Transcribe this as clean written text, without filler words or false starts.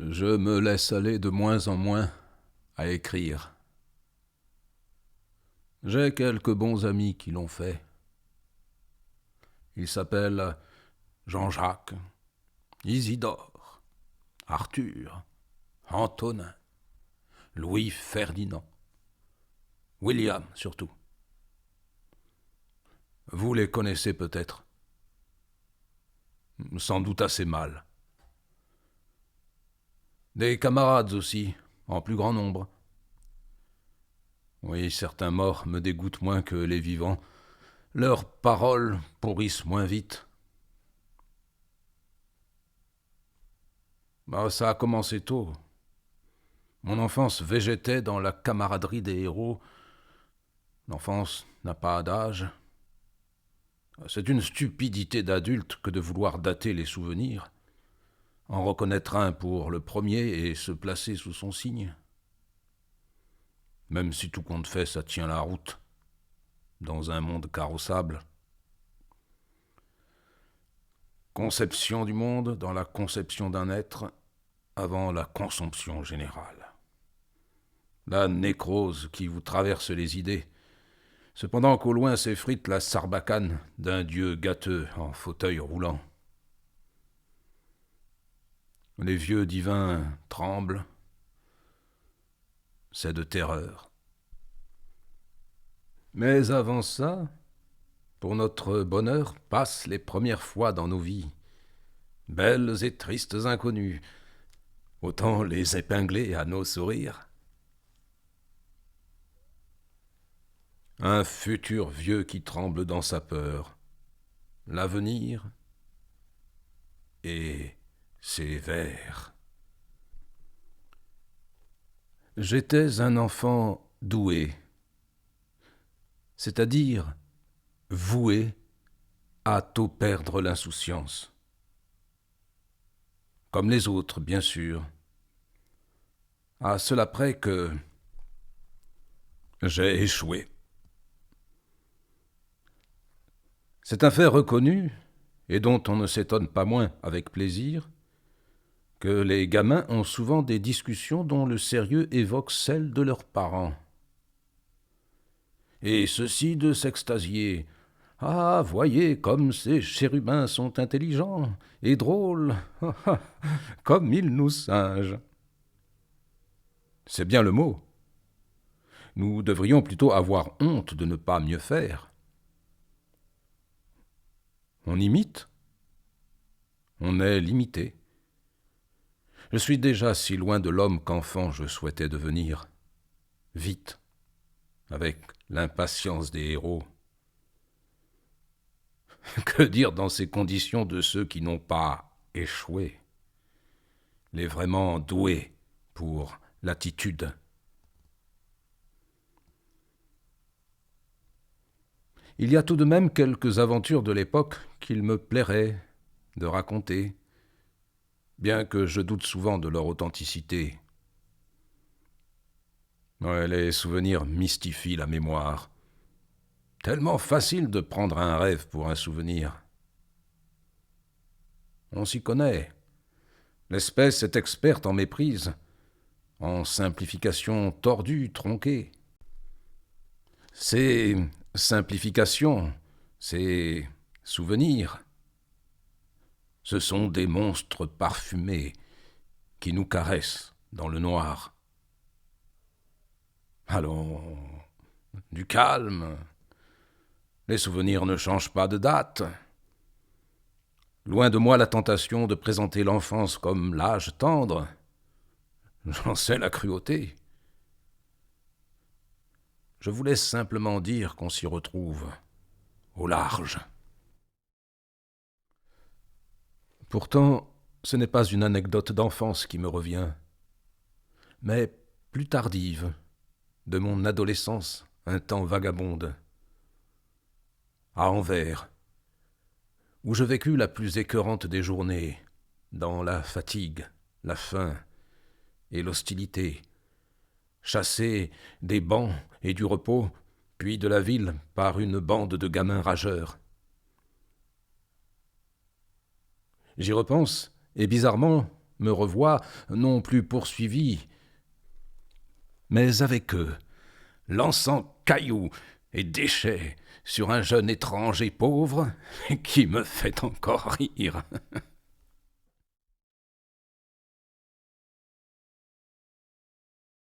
Je me laisse aller de moins en moins à écrire. J'ai quelques bons amis qui l'ont fait. Ils s'appellent Jean-Jacques, Isidore, Arthur, Antonin, Louis-Ferdinand, William surtout. Vous les connaissez peut-être. Sans doute assez mal. Des camarades aussi, en plus grand nombre. Oui, certains morts me dégoûtent moins que les vivants. Leurs paroles pourrissent moins vite. Ça a commencé tôt. Mon enfance végétait dans la camaraderie des héros. L'enfance n'a pas d'âge. C'est une stupidité d'adulte que de vouloir dater les souvenirs, en reconnaître un pour le premier et se placer sous son signe. Même si tout compte fait, ça tient la route, dans un monde carrossable. Conception du monde dans la conception d'un être avant la consomption générale. La nécrose qui vous traverse les idées, cependant qu'au loin s'effrite la sarbacane d'un dieu gâteux en fauteuil roulant. Les vieux divins tremblent, c'est de terreur. Mais avant ça, pour notre bonheur, passent les premières fois dans nos vies, belles et tristes inconnues, autant les épingler à nos sourires. Un futur vieux qui tremble dans sa peur, l'avenir et ses vers. J'étais un enfant doué, c'est-à-dire voué à tôt perdre l'insouciance. Comme les autres, bien sûr. À cela près que j'ai échoué. C'est un fait reconnu, et dont on ne s'étonne pas moins avec plaisir, que les gamins ont souvent des discussions dont le sérieux évoque celles de leurs parents. Et ceci de s'extasier. Ah, voyez comme ces chérubins sont intelligents et drôles, comme ils nous singent. C'est bien le mot. Nous devrions plutôt avoir honte de ne pas mieux faire. On imite, on est limité. Je suis déjà si loin de l'homme qu'enfant je souhaitais devenir. Vite, avec l'impatience des héros. Que dire dans ces conditions de ceux qui n'ont pas échoué, les vraiment doués pour l'attitude? Il y a tout de même quelques aventures de l'époque qu'il me plairait de raconter, bien que je doute souvent de leur authenticité. Ouais, les souvenirs mystifient la mémoire. Tellement facile de prendre un rêve pour un souvenir. On s'y connaît. L'espèce est experte en méprise, en simplification tordue, tronquée. Ces simplifications, ces souvenirs, ce sont des monstres parfumés qui nous caressent dans le noir. Allons, du calme. Les souvenirs ne changent pas de date. Loin de moi la tentation de présenter l'enfance comme l'âge tendre. J'en sais la cruauté. Je vous laisse simplement dire qu'on s'y retrouve au large. Pourtant, ce n'est pas une anecdote d'enfance qui me revient, mais plus tardive, de mon adolescence, un temps vagabonde. À Anvers, où je vécus la plus écœurante des journées, dans la fatigue, la faim et l'hostilité, chassé des bancs et du repos, puis de la ville par une bande de gamins rageurs. J'y repense, et bizarrement, me revoient non plus poursuivi, mais avec eux, lançant cailloux et déchets sur un jeune étrange et pauvre qui me fait encore rire.